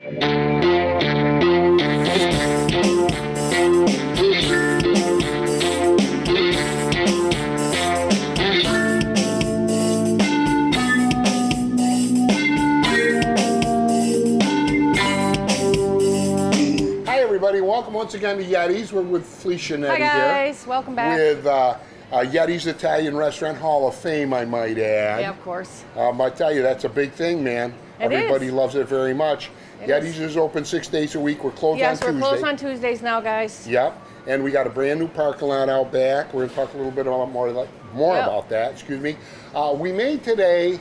Welcome once again to Yettys. We're with Felicia and Eddie Hi guys, welcome back. With Yettys Italian Restaurant Hall of Fame, I might add. Yeah, of course. I tell you, that's a big thing, man. Everybody loves it very much. Yettys is open 6 days a week. We're closed on Tuesdays. Yes, we're closed on Tuesdays now, guys. Yep, and we got a brand new parking lot out back. We're going to talk a little bit more about that. Excuse me. We made today.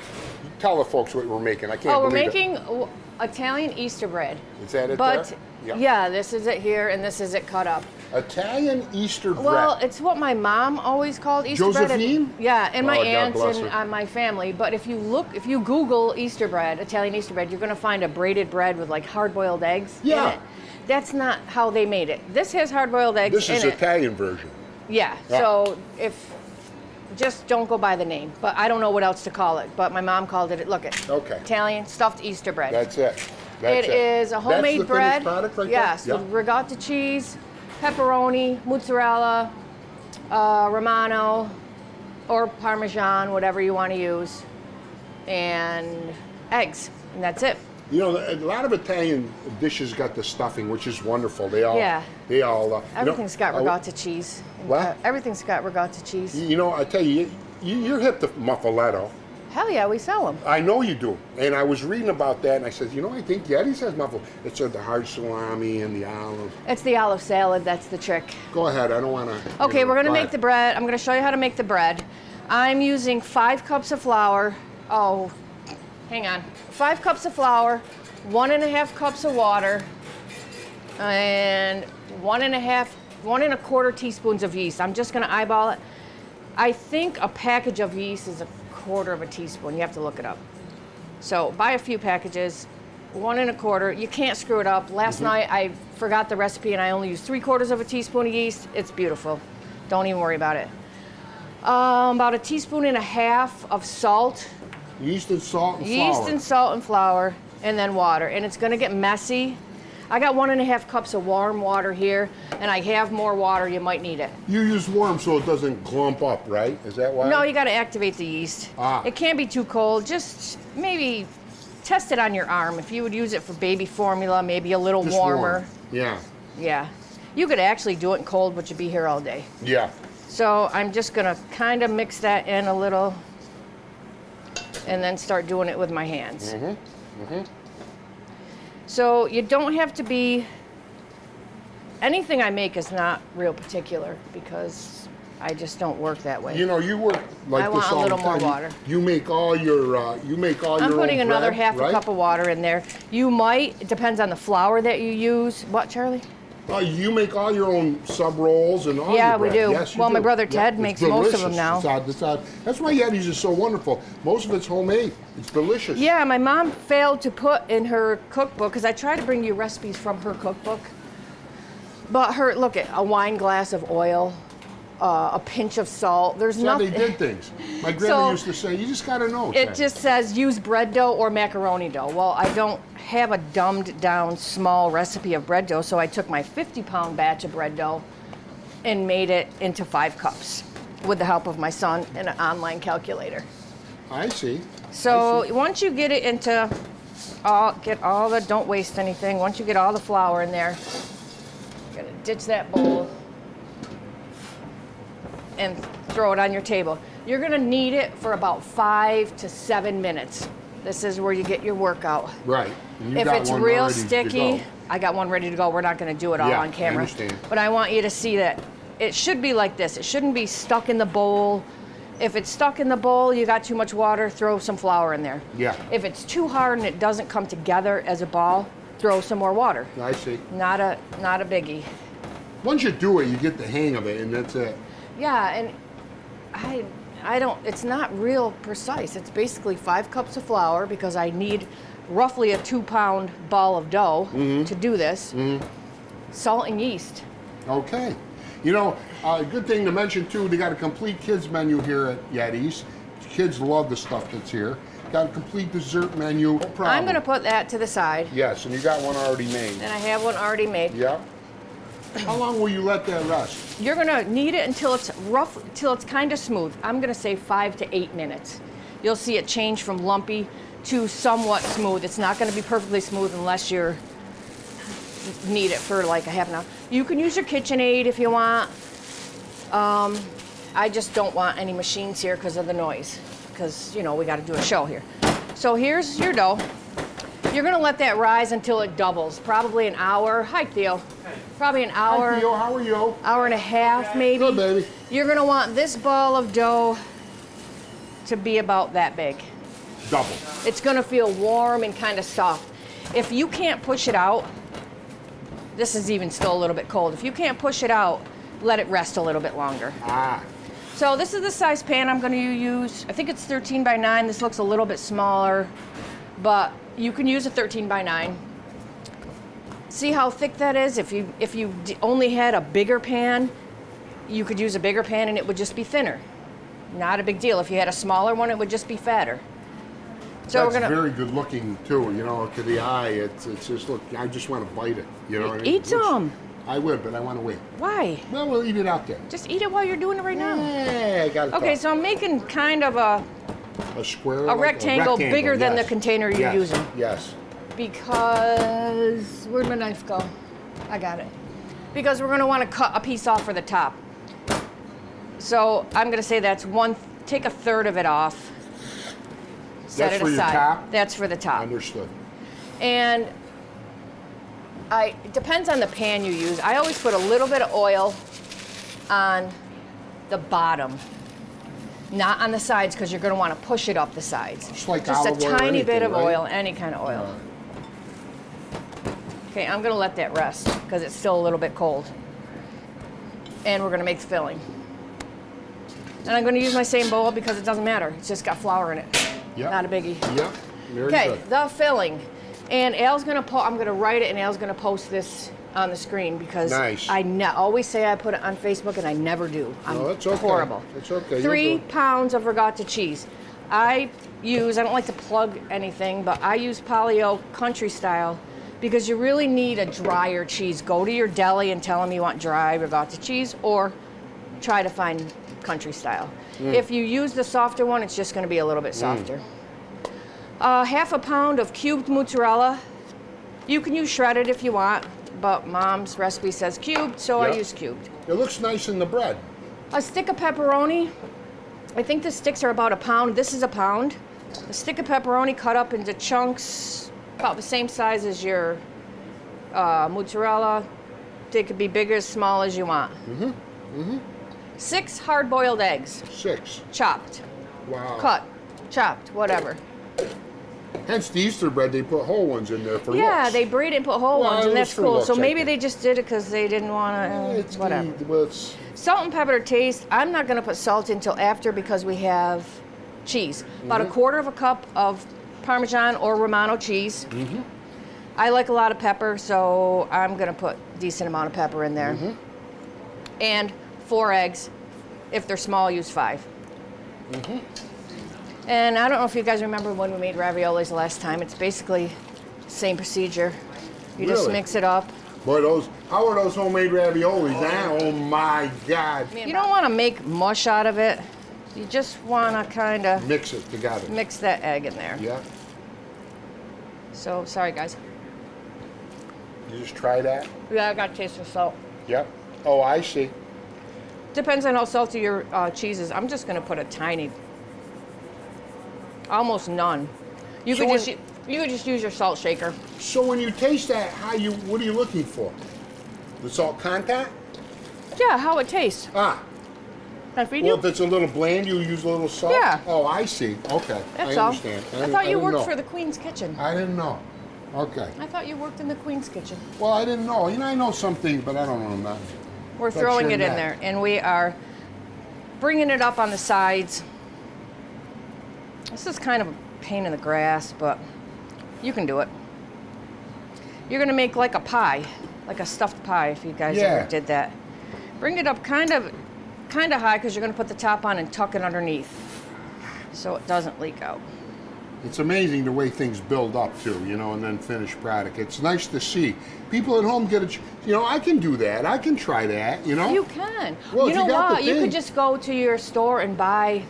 Tell the folks what we're making. I can't believe it. We're making Italian Easter bread. Is that it? But yeah, this is it here, and this is it cut up. Italian Easter bread. Well, it's what my mom always called Easter Josephine? bread. Yeah, and my aunts and my family. But if you Google Easter bread, Italian Easter bread, you're going to find a braided bread with like hard-boiled eggs in it. That's not how they made it. This has hard-boiled eggs in it. This is Italian version. Yeah, so just don't go by the name. But I don't know what else to call it. But my mom called it, Italian stuffed Easter bread. That's it. It is a homemade bread. Product right yes, with ricotta cheese, pepperoni, mozzarella, Romano, or Parmesan, whatever you want to use, and eggs, and that's it. You know, a lot of Italian dishes got the stuffing, which is wonderful. They all. Everything's got ricotta cheese. What? Everything's got ricotta cheese. You know, I tell you, you're hip to muffaletto. Hell yeah, we sell them. I know you do. And I was reading about that, and I said, you know, I think Yettys has muffaletta. It's the hard salami and the olive. It's the olive salad, that's the trick. Go ahead, I don't want to... Okay, we're going to make the bread. I'm going to show you how to make the bread. I'm using 5 cups of flour. Oh, hang on. 5 cups of flour, 1.5 cups of water, and 1.25 teaspoons of yeast. I'm just going to eyeball it. I think a package of yeast is 1/4 teaspoon. You have to look it up. So buy a few packages, 1.25. You can't screw it up. Last night I forgot the recipe and I only used 3/4 teaspoon of yeast. It's beautiful. Don't even worry about it. About 1.5 teaspoons of salt. Yeast and salt and flour. Yeast and salt and flour, and then water. And it's going to get messy. I got 1.5 cups of warm water here, and I have more water. You might need it. You use warm so it doesn't clump up, right? Is that why? No, you got to activate the yeast. It can't be too cold. Just maybe test it on your arm. If you would use it for baby formula, maybe a little warmer. Yeah. Yeah. You could actually do it in cold, but you'd be here all day. Yeah. So I'm just going to kind of mix that in a little and then start doing it with my hands. So you don't have to be, anything I make is not real particular because I just don't work that way. You know, you work like I this want a all little the time. more water. You make all your, I'm putting another bread, 1/2 cup of water in there. You might, it depends on the flour that you use. What, Charlie? You make all your own sub rolls and all Yeah, your bread. we do. Yes, you Well, do. my brother Ted makes most of them now. That's why Yettys is so wonderful. Most of it's homemade. It's delicious. Yeah, my mom failed to put in her cookbook, because I try to bring you recipes from her cookbook. But look at a wine glass of oil, a pinch of salt. There's nothing. They did things. My grandma used to say, you just got to know. It just says use bread dough or macaroni dough. Well, I don't have a dumbed down small recipe of bread dough, so I took my 50-pound batch of bread dough and made it into 5 cups with the help of my son and an online calculator. I see. So once you get it into, don't waste anything. Once you get all the flour in there, you're gonna ditch that bowl and throw it on your table. You're gonna knead it for about 5 to 7 minutes. This is where you get your workout. Right. If it's real sticky, I got one ready to go. We're not gonna do it all on camera. I understand. But I want you to see that it should be like this. It shouldn't be stuck in the bowl. If it's stuck in the bowl, you got too much water, throw some flour in there. Yeah. If it's too hard and it doesn't come together as a ball, throw some more water. I see. Not a biggie. Once you do it, you get the hang of it, and that's it. Yeah, and I don't, it's not real precise. It's basically 5 cups of flour because I need roughly a 2-pound ball of dough to do this. Salt and yeast. Okay. You know, a good thing to mention too, they got a complete kids menu here at Yettys. Kids love the stuff that's here. Got a complete dessert menu. No problem. I'm going to put that to the side. Yes, and you got one already made. And I have one already made. Yeah. How long will you let that rest? You're going to knead it until it's rough, till it's kind of smooth. I'm going to say 5 to 8 minutes. You'll see it change from lumpy to somewhat smooth. It's not going to be perfectly smooth unless you're knead it for like a half an hour. You can use your KitchenAid if you want. I just don't want any machines here because of the noise, because, you know, we got to do a show here. So here's your dough. You're going to let that rise until it doubles, probably an hour. Hi, Theo. Probably an hour. Hi, Theo. How are you? Hour and a half, maybe. Good, baby. You're going to want this ball of dough to be about that big. Double. It's going to feel warm and kind of soft. If you can't push it out, this is even still a little bit cold. If you can't push it out, let it rest a little bit longer. Ah. So this is the size pan I'm going to use. I think it's 13 by 9. This looks a little bit smaller, but you can use a 13 by 9. See how thick that is? If you only had a bigger pan, you could use a bigger pan and it would just be thinner. Not a big deal. If you had a smaller one, it would just be fatter. So That's very good looking too, you know, to the eye. It's just, look, I just want to bite it, you know. Eat some. I would, but I want to wait. Why? Well, we'll eat it out there. Just eat it while you're doing it right now. Yeah, I got it. Okay, so I'm making kind of a square, a rectangle bigger than the container you're using. Yes. Because, where'd my knife go? I got it. Because we're going to want to cut a piece off for the top. So I'm going to say that's take a third of it off. Set it aside. That's for your top? That's for the top. Understood. And it depends on the pan you use. I always put a little bit of oil on the bottom, not on the sides, because you're going to want to push it up the sides. Just like Just olive a oil or tiny bit anything, of right? oil, any kind of oil. Okay, I'm going to let that rest because it's still a little bit cold. And we're going to make the filling. And I'm going to use my same bowl because it doesn't matter. It's just got flour in it. Yep. Not a biggie. Yep. Very Okay, good. the filling. And Al's going to I'm going to write it and Al's going to post this on the screen because Nice. I always say I put it on Facebook and I never do. No, that's okay. Horrible. It's okay. 3 pounds of regatta cheese. I don't like to plug anything, but I use Polly-O country style because you really need a drier cheese. Go to your deli and tell them you want dry regatta cheese, or try to find country style. If you use the softer one, it's just going to be a little bit softer. Half a pound of cubed mozzarella. You can use shredded if you want, but Mom's recipe says cubed, so Yep. I use cubed. It looks nice in the bread. A stick of pepperoni. I think the sticks are about a pound. This is a pound. A stick of pepperoni cut up into chunks about the same size as your mozzarella. They could be big or as small as you want. 6 hard-boiled eggs. 6. Chopped, Wow. cut, chopped, whatever. Hence the Easter bread, they put whole ones in there for Yeah, looks. they braid it and put whole Well, ones, and it that's was for cool. looks, So I maybe think. they just did it because they didn't want It's to, whatever. It's Salt and pepper to taste. I'm not going to put salt in until after because we have cheese. About a quarter of a cup of Parmesan or Romano cheese. I like a lot of pepper, so I'm going to put a decent amount of pepper in there. And 4 eggs. If they're small, use 5. And I don't know if you guys remember when we made raviolis the last time. It's basically the same procedure. You just Really? mix it up. Boy, how are those homemade raviolis, huh? Oh my God. You don't want to make mush out of it. You just want to kind of Mix it together. mix that egg in there. Yeah. So, sorry guys. You just try that? Yeah, I got to taste the salt. Yep. Oh, I see. Depends on how salty your cheese is. I'm just going to put a tiny, almost none. You So could just use your salt shaker. So when you taste that, what are you looking for? The salt content? Yeah, how it tastes. Ah. Can I feed Well, you? if it's a little bland, you use a little salt? Yeah. Oh, I see. Okay. That's I all. understand. I thought you didn't worked know. for the Queen's Kitchen. I didn't know. Okay. I thought you worked in the Queen's Kitchen. Well, I didn't know. You know, I know some things, but I don't know nothing. We're But throwing sure it in not. there, and we are bringing it up on the sides. This is kind of a pain in the grass, but you can do it. You're gonna make like a pie, like a stuffed pie, if you guys Yeah. ever did that. Bring it up kind of high, because you're gonna put the top on and tuck it underneath, so it doesn't leak out. It's amazing the way things build up too, you know, and then finished product. It's nice to see. People at home get you know, I can do that. I can try that, you know. You can. Well, you know what? You thing. could just go to your store and buy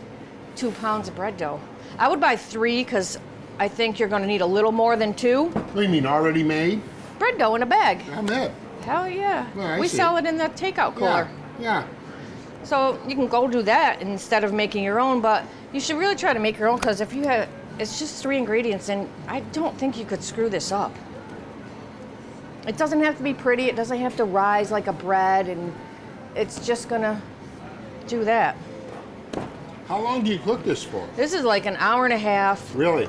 2 pounds of bread dough. I would buy 3 because I think you're going to need a little more than 2. What do you mean, already made? Bread dough in a bag. I'm it. Hell yeah. Yeah, we see. sell it in the takeout cooler. Yeah. So you can go do that instead of making your own, but you should really try to make your own because if you have, it's just 3 ingredients and I don't think you could screw this up. It doesn't have to be pretty, it doesn't have to rise like a bread, and it's just gonna do that. How long do you cook this for? This is like an hour and a half. Really?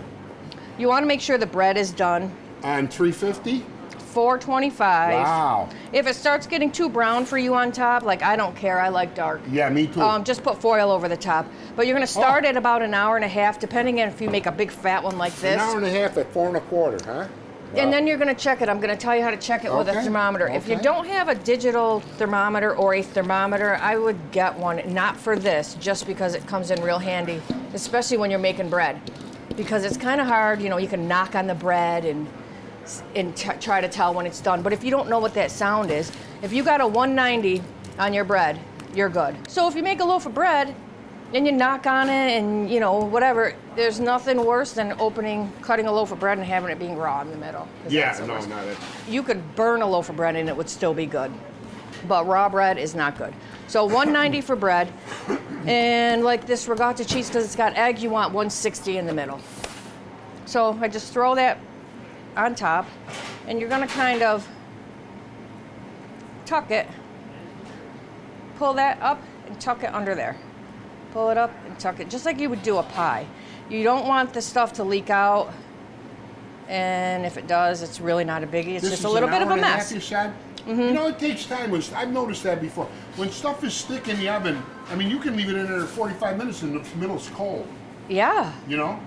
You wanna make sure the bread is done. On 350? 425. Wow. If it starts getting too brown for you on top, like I don't care, I like dark. Yeah, me too. Just put foil over the top. But you're gonna start at about an hour and a half, depending on if you make a big fat one like this. An hour and a half at 4 1/4, huh? And then you're gonna check it. I'm gonna tell you how to check it with a Okay, thermometer. If you okay. don't have a digital thermometer or a thermometer, I would get one, not for this, just because it comes in real handy, especially when you're making bread. Because it's kind of hard, you know, you can knock on the bread and try to tell when it's done. But if you don't know what that sound is, if you got a 190 on your bread, you're good. So if you make a loaf of bread and you knock on it and, you know, whatever, there's nothing worse than cutting a loaf of bread and having it being raw in the middle. Yeah, That's the no, worst. not it. You could burn a loaf of bread and it would still be good. But raw bread is not good. So 190 for bread. And like this ricotta cheese, because it's got egg, you want 160 in the middle. So I just throw that on top, and you're gonna kind of tuck it, pull that up and tuck it under there. Pull it up and tuck it, just like you would do a pie. You don't want the stuff to leak out, and if it does, it's really not a biggie. It's This just is a little an bit of hour a and mess. half, you said? You know, it takes time. I've noticed that before. When stuff is thick in the oven, I mean, you can leave it in there 45 minutes and the middle's cold, Yeah, you know?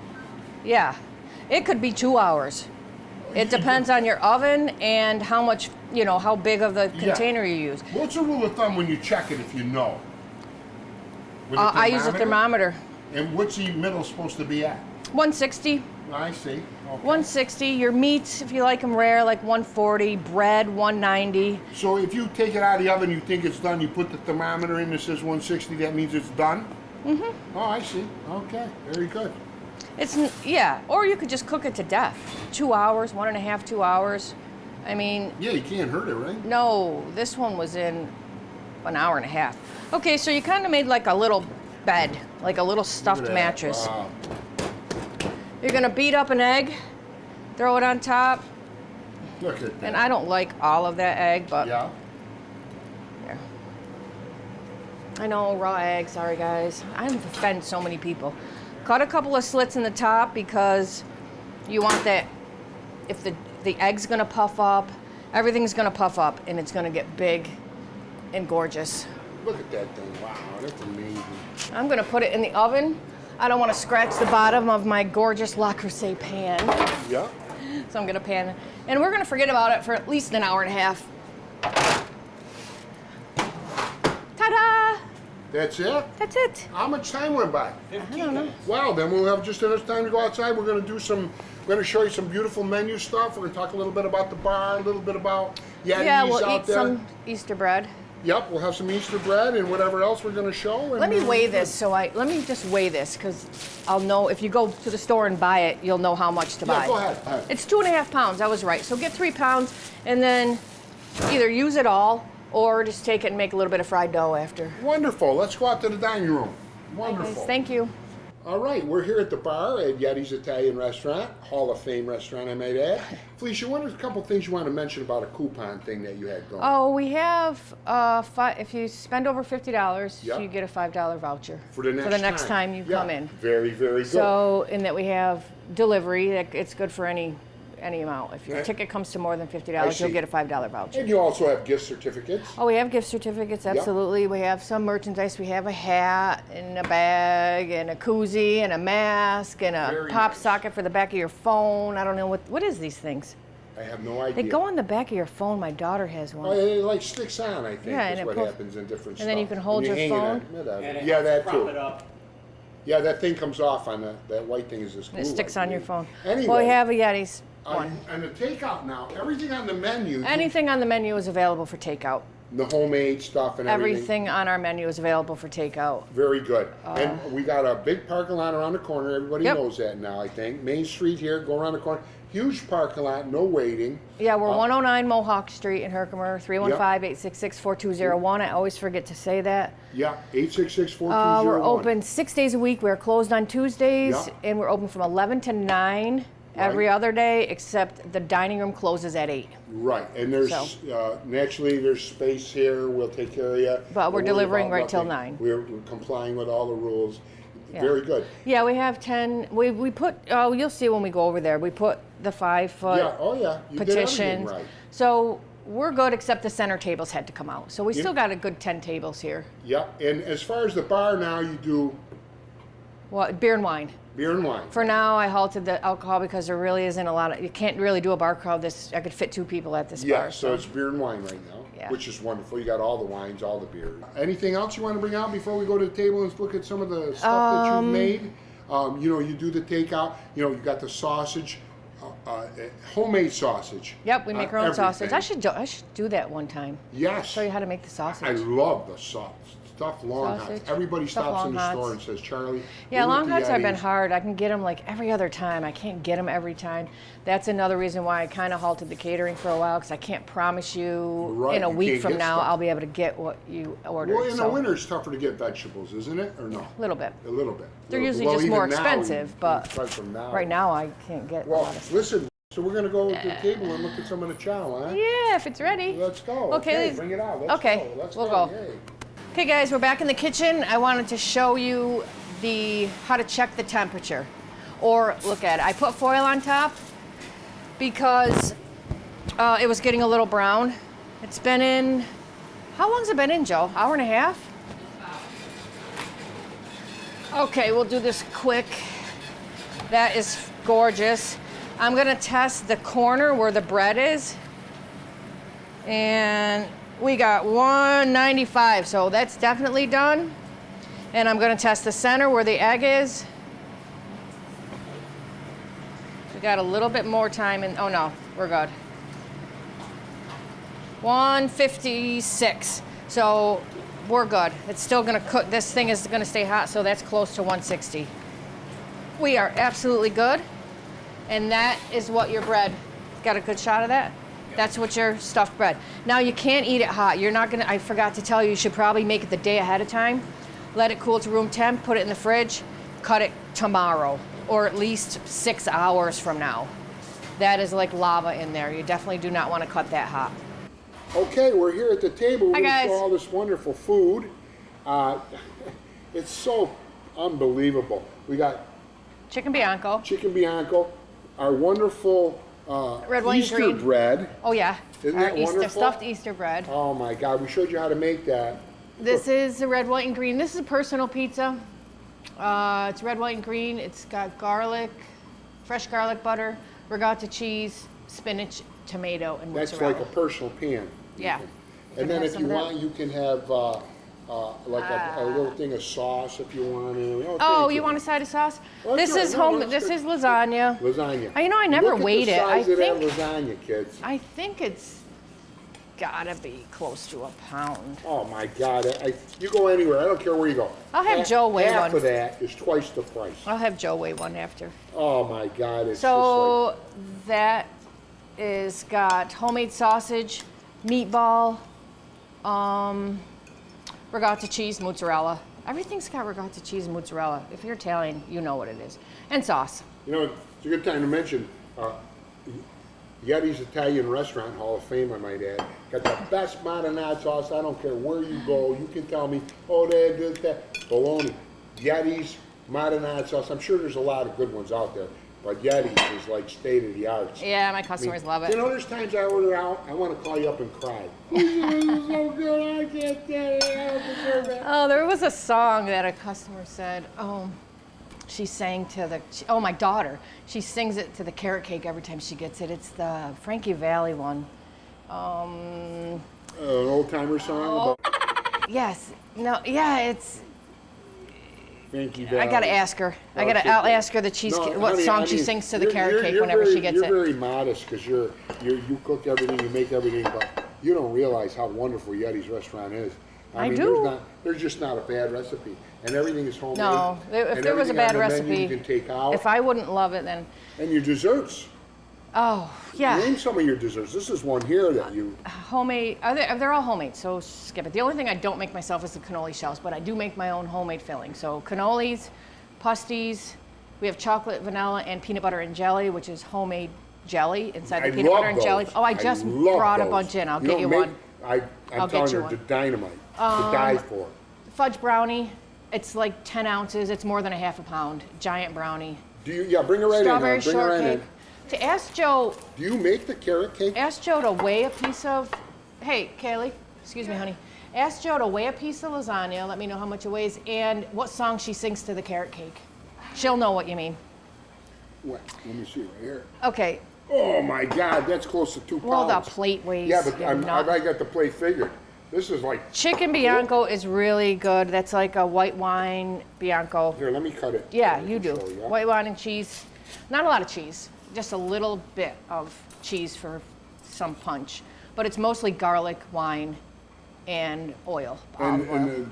yeah. It could be 2 hours. It depends on your oven and how much, you know, how big of the container you use. What's a rule of thumb when you check it if you know? With a I use a thermometer. And what's the middle supposed to be at? 160. I see. Okay. 160. Your meats, if you like them rare, like 140. Bread, 190. So if you take it out of the oven, you think it's done, you put the thermometer in that says 160, that means it's done? Mm-hmm. Oh, I see. Okay, very good. Yeah, or you could just cook it to death. 2 hours, 1.5, 2 hours. I mean, Yeah, you can't hurt it, right? no, this one was in an hour and a half. Okay, so you kind of made like a little bed, like a little Look stuffed at that. mattress. Wow. You're gonna beat up an egg, throw it on top, Look at that. and I don't like all of that egg, but Yeah. here. I know, raw egg, sorry guys. I offend so many people. Cut a couple of slits in the top because you want that, if the egg's gonna puff up, everything's gonna puff up and it's gonna get big and gorgeous. Look at that thing. Wow, that's amazing. I'm gonna put it in the oven. I don't wanna scratch the bottom of my gorgeous Le Creuset pan. Yeah. So I'm gonna pan it. And we're gonna forget about it for at least an hour and a half. Ta-da! That's it? That's it. How much time went by? I don't know. Wow, then we'll have just enough time to go outside. We're going to show you some beautiful menu stuff. We're going to talk a little bit about the bar, a little bit about Yettys Yeah, we'll out eat there. some Easter bread. Yep, we'll have some Easter bread and whatever else we're going to show. And Let me weigh this. Let me just weigh this because I'll know if you go to the store and buy it, you'll know how much to buy. Yeah, go ahead. It's 2.5 pounds. I was right. So get 3 pounds and then either use it all or just take it and make a little bit of fried dough after. Wonderful. Let's go out to the dining room. Wonderful. Guys, thank you. All right, we're here at the bar at Yettys Italian Restaurant, Hall of Fame restaurant, I might add. Felicia, what are a couple things you want to mention about a coupon thing that you had going? Oh, we have if you spend over $50, Yeah. you get a $5 voucher For the next time you Yeah, come in. Very, very good. So, in that we have delivery, it's good for any amount. If your Okay. ticket comes to more than I $50, you'll see. get a $5 voucher. And you also have gift certificates. Oh, we have gift certificates, absolutely. We have some merchandise. We have a hat and a bag and a koozie and a mask and a Very pop nice. socket for the back of your phone. I don't know what is these things. I have no idea. They go on the back of your phone. My daughter has Oh, one. it like sticks on, I think, Yeah, is and it what pulls- happens in different and then you stuff. can hold And your hang it phone. on- whatever. And it Yeah, helps that prop too. it up. Yeah, that thing comes off on that white thing is this glue. It sticks on your phone. Anyway. Well, we have a Yettys one. And the takeout now, everything on the menu. Anything on the menu is available for takeout. The homemade stuff and everything. Everything on our menu is available for takeout. Very good. And we got a big parking lot around the corner. Everybody knows that now, I think. Main Street here, go around the corner. Huge parking lot, no waiting. Yeah, we're 109 Mohawk Street in Herkimer, 315-866-4201. I always forget to say that. Yeah, 866-4201. We're open 6 days a week. We're closed on Tuesdays, and we're open from 11 to 9 every other day, except the dining room closes at 8. Right, and there's naturally there's space here. We'll take care of you. But we're delivering right till 9. We're complying with all the rules. Yeah. Very good. Yeah, we have 10. We put. Oh, you'll see when we go over there. We put the 5-foot. Yeah. Oh yeah. You petition. Did everything right. So we're good, except the center tables had to come out. So we still got a good 10 tables here. Yeah, and as far as the bar now, you do. What, beer and wine. Beer and wine. For now, I halted the alcohol because there really isn't a lot of. You can't really do a bar crowd. I could fit 2 people at this bar. Yeah, so it's beer and wine right now, which is wonderful. You got all the wines, all the beer. Anything else you want to bring out before we go to the table and look at some of the stuff that you've made? You know, you do the takeout. You know, you got the sausage, homemade sausage. Yep, we make our own sausage. I should do that one time. Yes. Show you how to make the sausage. I love the stuffed long Sausage. hots. Everybody Stuffed stops in the long store hots. and says, Charlie. Yeah, we long went to hots have been Yettys. hard. I can get them like every other time. I can't get them every time. That's another reason why I kind of halted the catering for a while, because I can't promise you in a week from now I'll be able to get what you ordered. Well, in the winter it's tougher to get vegetables, isn't it, or no? A little bit. A little bit. They're usually just even more now, expensive, but right now I can't get a Well, lot of stuff. listen, so we're going to go to the table and look at some of the chow, huh? Yeah, if it's ready. Let's go. Okay, bring it out. Let's okay, go. Let's we'll go. go. Yay. Okay, guys, we're back in the kitchen. I wanted to show you how to check the temperature, or look at it. I put foil on top because it was getting a little brown. It's been in. How long's it been in, Joe? Hour and a half? Okay, we'll do this quick. That is gorgeous. I'm gonna test the corner where the bread is, and we got 195, so that's definitely done. And I'm gonna test the center where the egg is. We got a little bit more time in, oh no, we're good. 156, so we're good. It's still gonna cook, this thing is gonna stay hot, so that's close to 160. We are absolutely good. And that is what your bread, got a good shot of that? That's what your stuffed bread. Now you can't eat it hot. You're not gonna, I forgot to tell you, you should probably make it the day ahead of time. Let it cool to room temp, put it in the fridge, cut it tomorrow, or at least 6 hours from now. That is like lava in there. You definitely do not want to cut that hot. Okay, we're here at the table. Hi, We guys. saw all this wonderful food. It's so unbelievable. We got Chicken Bianco. chicken bianco, our wonderful Red, white, and Easter green. bread. Oh yeah, Isn't our that Easter, wonderful? stuffed Easter bread. Oh my God, we showed you how to make that. This is the red, white, and green. This is a personal pizza. It's red, white, and green. It's got garlic, fresh garlic butter, ricotta cheese, spinach, tomato, and That's mozzarella. like a personal pan. Yeah. And then have if some you of that. want, you can have like a little thing of sauce if you want. Oh, you want a side of sauce? Well, This that's is good. No, home. that's This good. is lasagna. Lasagna. You know, I never Look weighed at it. the I size of think. that lasagna, kids. I think it's gotta be close to a pound. Oh my God! You go anywhere. I don't care where you go. I'll have Joe weigh half one. of that is twice the price. I'll have Joe weigh one after. Oh my God! It's So that is got homemade sausage, meatball, ricotta cheese, mozzarella. Everything's got ricotta cheese and mozzarella. If you're Italian, you know what it is. And sauce. it's a good time to mention Yettys Italian Restaurant Hall of Fame, I might add. Got the best marinade sauce. I don't care where you go. You can tell me, oh, they did that. Bologna. Yettys marinade sauce. I'm sure there's a lot of good ones out there, but Yettys is like state of the art. Yeah, my customers love it. There's times I order out, I want to call you up and cry. This is so good, I can't get it. I don't deserve it. Oh, there was a song that a customer said, she sang to my daughter. She sings it to the carrot cake every time she gets it. It's the Frankie Valli one. An old timer song. Yes. No, yeah, it's Frankie I Valli. gotta ask her. Oh, I'll ask her the what honey, song I she mean, sings to the you're- carrot you're- cake you're whenever very, she gets you're it. very modest because you cook everything, you make everything, but you don't realize how wonderful Yettys restaurant is. I mean, do. There's just not a bad recipe, and everything is homemade. No, if and there was a everything on bad the recipe, menu you can take out. if I wouldn't love it, then And your desserts. oh yeah, Name some of your desserts. This is one here that you. homemade. They're all homemade, so skip it. The only thing I don't make myself is the cannoli shells, but I do make my own homemade filling. So cannolis, pasties. We have chocolate, vanilla, and peanut butter and jelly, which is homemade jelly inside the I peanut love butter and jelly. those. Oh, I just love brought a those. bunch in. I'll You get don't you make- one. I'm I'll get telling you you, one. the dynamite to die for. Fudge brownie. It's like 10 ounces. It's more than a half a pound. Giant brownie. Yeah, bring it right Strawberry in. Bring it right in. shortcake. To ask Joe, Do you make the carrot cake? ask Joe to weigh a piece of. Hey, Kaylee. Excuse me, honey. Ask Joe to weigh a piece of lasagna. Let me know how much it weighs and what song she sings to the carrot cake. She'll know what you mean. What? Let me see right here. Okay. Oh my God, that's close to 2 pounds. Well, the plate weighs. Yeah, but you're I not- got the plate figured. This is like. Chicken Bianco is really good. That's like a white wine Bianco. Here, let me cut it. Yeah, so I you can do. show you. White wine and cheese. Not a lot of cheese. Just a little bit of cheese for some punch. But it's mostly garlic, wine, and oil. And, olive oil. and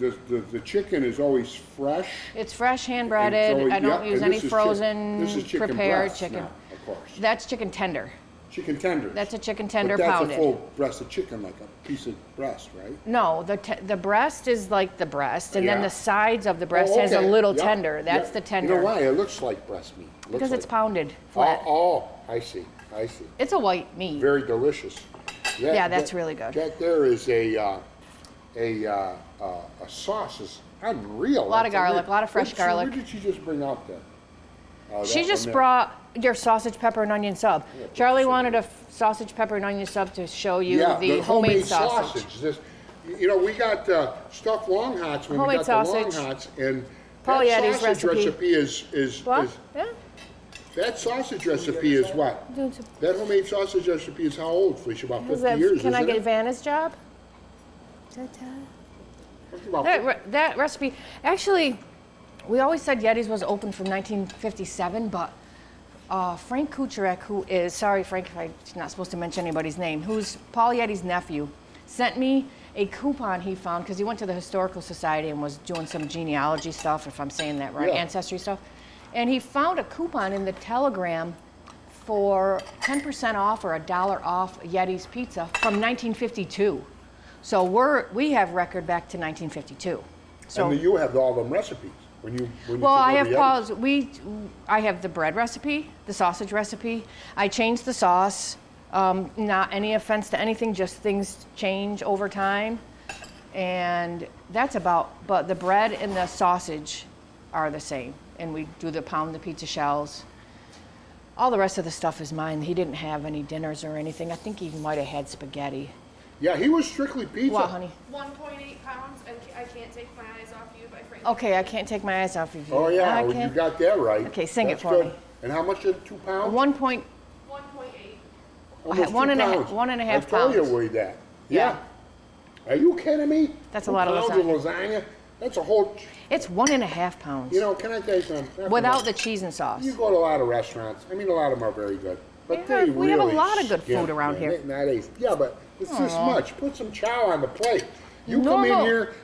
the chicken is always fresh. It's fresh, hand and breaded. always- I don't yeah, use and any this is frozen, this is chicken prepared breasts chicken. now, of course. That's chicken tender. Chicken tenders. That's a chicken tender but that's pounded. a full breast of chicken, like a piece of breast, right? No, the breast is like the breast, and then Yeah. the sides of the breast Oh, has a okay. little Yeah, tender. That's yeah. the tender. You know why? It looks like breast meat. Looks Because like it's pounded flat. Oh, I see. I see. It's a white meat. Very delicious. Yeah, that's really good. That there is a sauce is unreal. A lot of garlic, a lot of fresh garlic. What did she just bring out there? She that just one there. brought your sausage, pepper, and onion sub. Yeah, Charlie wanted a sausage, pepper, and onion sub to show you Yeah, the homemade sausage. This, you know, we got stuffed long hots when Homemade we got sausage. the long hots, and Paul that Yettys sausage recipe. is What? Yeah. that sausage recipe is what? That homemade sausage recipe is how old, Felicia? About 50 years, Can I isn't get it? Vanna's job? It's about That recipe, actually, we always said Yettys was open from 1957, but Frank Kucharek, who is, sorry Frank if I'm not supposed to mention anybody's name, who's Paul Yetty's nephew, sent me a coupon he found because he went to the Historical Society and was doing some genealogy stuff, if I'm saying that right, Yeah. ancestry stuff. And he found a coupon in the Telegram for 10% off or $1 off Yetty's pizza from 1952. So we have record back to 1952. So and you have all them recipes when you well, took I have over Yettys. Paul's. I have the bread recipe, the sausage recipe. I changed the sauce. Not any offense to anything, just things change over time, and that's about. But the bread and the sausage are the same, and we do the pound the pizza shells. All the rest of the stuff is mine. He didn't have any dinners or anything. I think he might have had spaghetti. Yeah, he was strictly pizza. What, honey? 1.8 pounds, and I can't take my eyes off you by Frank. Okay, I can't take my eyes off of you. Oh yeah, I well, you can't. got that right. Okay, sing it That's for good. me. And how much is 2 pounds? 1.8. 1.8. Almost one 2 and a half- pounds. 1.5 I told you pounds. weighed that. Yeah. Are you kidding me? That's a lot of 2 pounds of lasagna. That's a whole. It's 1.5 pounds. You know, can I tell you something? Without the cheese and sauce. You go to a lot of restaurants. I mean, a lot of them are very good, but Yeah, they we have a really lot of good skimp, food around man. here. Nowadays, yeah, but it's this much. Put some chow on the plate. You come in Normal- here.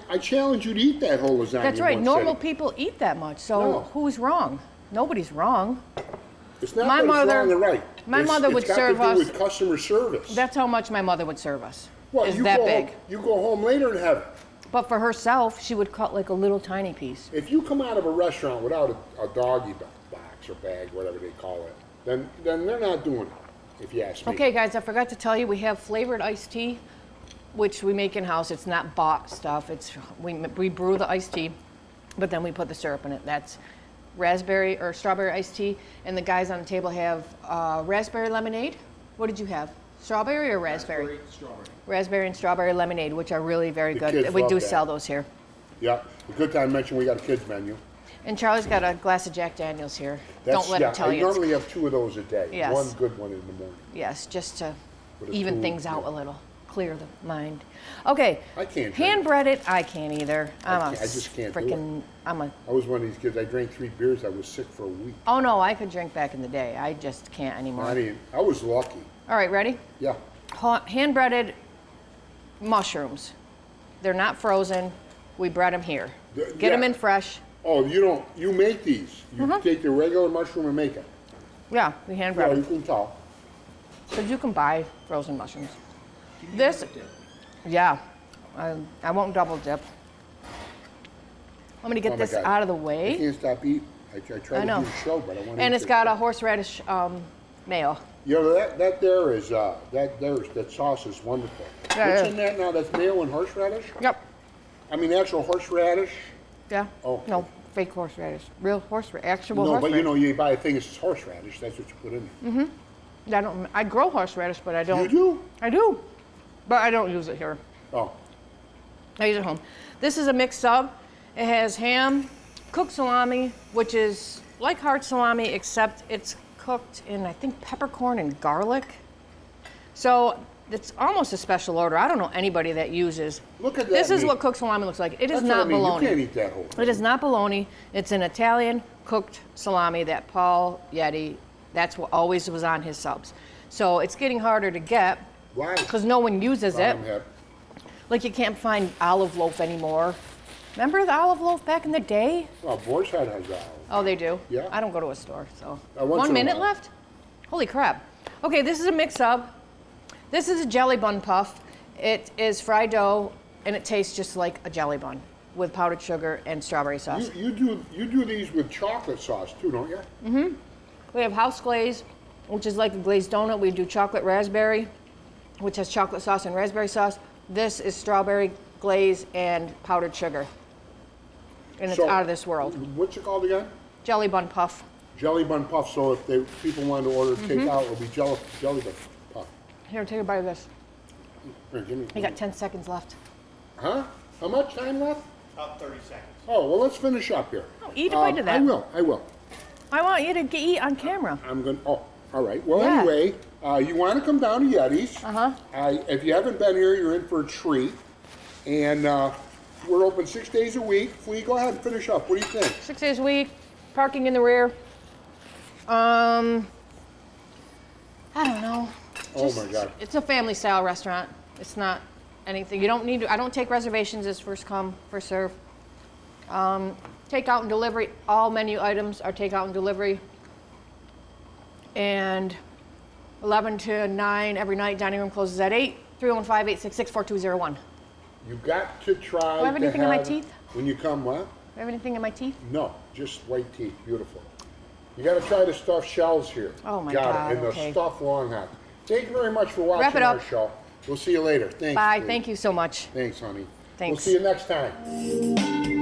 I challenge you to eat that whole lasagna. That's in right. one Normal sitting. people eat that much. So No. who's wrong? Nobody's wrong. It's not My that it's mother- wrong or right. my mother would it's got serve to do us- with customer service. That's how much my mother would serve us. Well, is you that go big. Home, you go home later and have it. But for herself, she would cut like a little tiny piece. If you come out of a restaurant without a doggy box or bag, whatever they call it, then they're not doing it, if you ask me. Okay, guys, I forgot to tell you, we have flavored iced tea, which we make in-house. It's not bought stuff. It's we brew the iced tea, but then we put the syrup in it. That's raspberry or strawberry iced tea. And the guys on the table have raspberry lemonade. What did you have? Strawberry or raspberry? Strawberry. Raspberry and strawberry lemonade, which are really very The good. kids We love do that. sell those here. Yeah, the good time mention we got a kids menu. And Charlie's got a glass of Jack Daniels here. Don't let yeah, him tell I you. It's, normally have 2 of those a day. Yes. One good one in the morning. yes, just to With a even cool- things out yeah. a little. clear the mind. Okay. I can't drink. Hand breaded, I can't either. I just can't do it. I was one of these kids, I drank 3 beers, I was sick for a week. Oh no, I could drink back in the day. I just can't anymore. I was lucky. All right, ready? Yeah. Hand breaded mushrooms. They're not frozen. We bread them here. Get them in fresh. Oh, you make these. You take the regular mushroom and make it. Yeah, we hand Yeah, bread you them. can tell. Because you can buy frozen mushrooms. This, yeah, I won't double dip. I'm gonna get Oh my this God. out of the I way. can't stop eating. I tried to know. do a show, but I want to And it's got a horseradish mayo. You know, that sauce is wonderful. Yeah, What's yeah. in that now? That's mayo and horseradish? Yep. I mean, actual horseradish? Yeah. Oh. No, fake horseradish. Real horseradish. Actual No, horseradish. but you know, you buy a thing, it's horseradish. That's what you put in there. I grow horseradish, but I don't. You do? I do, but I don't use it here. Oh, I use it at home. This is a mixed sub. It has ham, cooked salami, which is like hard salami, except it's cooked in, I think, peppercorn and garlic. So it's almost a special order. I don't know anybody that uses. look at that. This is meat. what cooked salami looks like. It is That's what I not mean. bologna. You can't eat that whole thing. It is not bologna. It's an Italian cooked salami that Paul Yeti, that's what always was on his subs. So it's getting harder to get Why? because no one uses it. Bottom head. Like you can't find olive loaf anymore. Remember the olive loaf back in the day? Well, Boar's Head has that. Oh, they do? Yeah. I don't go to a store, so. Once in 1 a minute while. left? Holy crap. Okay, this is a mix-up. This is a jelly bun puff. It is fried dough, and it tastes just like a jelly bun with powdered sugar and strawberry sauce. You do these with chocolate sauce too, don't you? We have house glaze, which is like a glazed donut. We do chocolate raspberry, which has chocolate sauce and raspberry sauce. This is strawberry glaze and powdered sugar. And it's So, out of this world. What's it called again? Jelly bun puff. Jelly bun puff. So if people wanted to order takeout, it'll be jelly bun puff. Here, take a bite of this. Here, give me. You got 10 seconds left. Huh? How much time left? About 30 seconds. Oh, well, let's finish up here. Oh, eat a bite of that. I will. I want you to eat on camera. I'm going to, all right. Well, Yeah. anyway, you want to come down to Yettys. Uh-huh. If you haven't been here, you're in for a treat. And we're open 6 days a week. Flea, go ahead and finish up. What do you think? 6 days a week, parking in the rear. I don't know. Oh, my God. It's a family style restaurant. It's not anything. You don't need to, I don't take reservations. It's first come, first serve. Takeout and delivery. All menu items are takeout and delivery. And 11 to 9 every night. Dining room closes at 8. 315-866-4201. You got to try Do I have anything in my teeth? When you come, what? Do I have anything in my teeth? No, just white teeth. Beautiful. You got to try the stuffed shells here. Oh, my Got God, it. And okay. the stuffed long hot. Thank you very much for Wrap watching it our up. show. We'll see you later. Thanks. Bye. Flea. Thank you so much. Thanks, honey. Thanks. We'll see you next time.